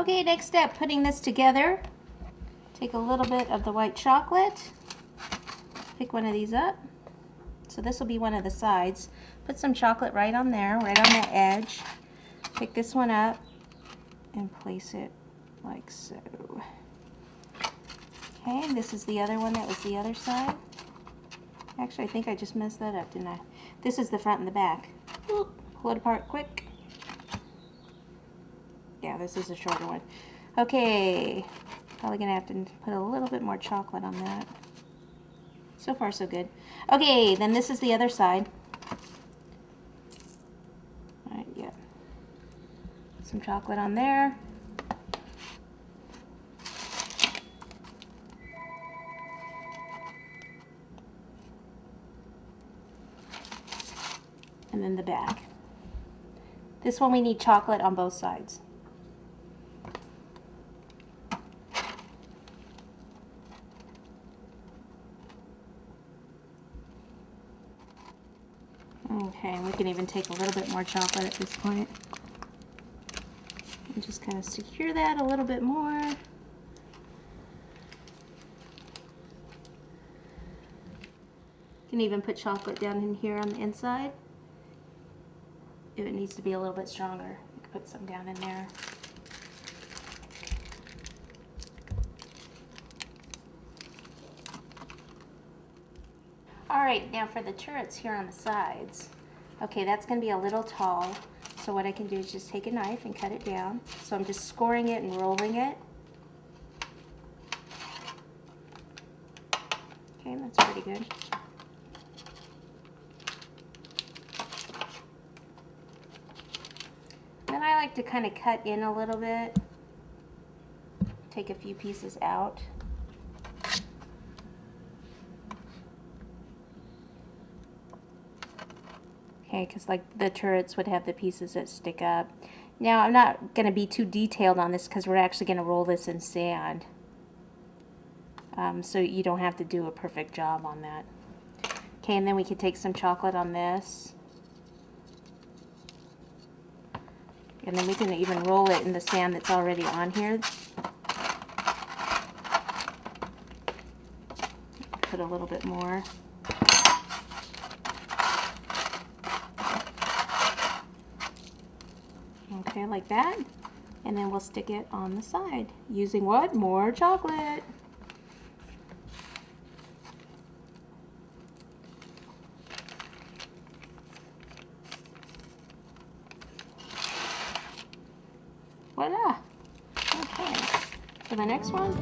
Okay, next step, putting this together. Take a little bit of the white chocolate, pick one of these up. So this will be one of the sides. Put some chocolate right on there, right on the edge. Pick this one up and place it like so. Okay, this is the other one that was the other side. Actually, I think I just messed that up, didn't I? This is the front and the back. Ooh, pull it apart quick. Yeah, this is a shorter one. Okay, probably gonna have to put a little bit more chocolate on that. So far, so good. Okay, then this is the other side. All right, yeah. Some chocolate on there. And then the back. This one we need chocolate on both sides. Okay, and we can even take a little bit more chocolate at this point. And just kind of secure that a little bit more. You can even put chocolate down in here on the inside. If it needs to be a little bit stronger, you can put some down in there. Alright, now for the turrets here on the sides. Okay, that's going to be a little tall, so what I can do is just take a knife and cut it down. So I'm just scoring it and rolling it. Okay, that's pretty good. Then I like to kind of cut in a little bit, take a few pieces out. Okay, because like the turrets would have the pieces that stick up. Now I'm not going to be too detailed on this because we're actually going to roll this in sand. So you don't have to do a perfect job on that. Okay, and then we can take some chocolate on this. And then we can even roll it in the sand that's already on here. Put a little bit more. Okay, like that. And then we'll stick it on the side using what? More chocolate. Voila. Okay. For the next one,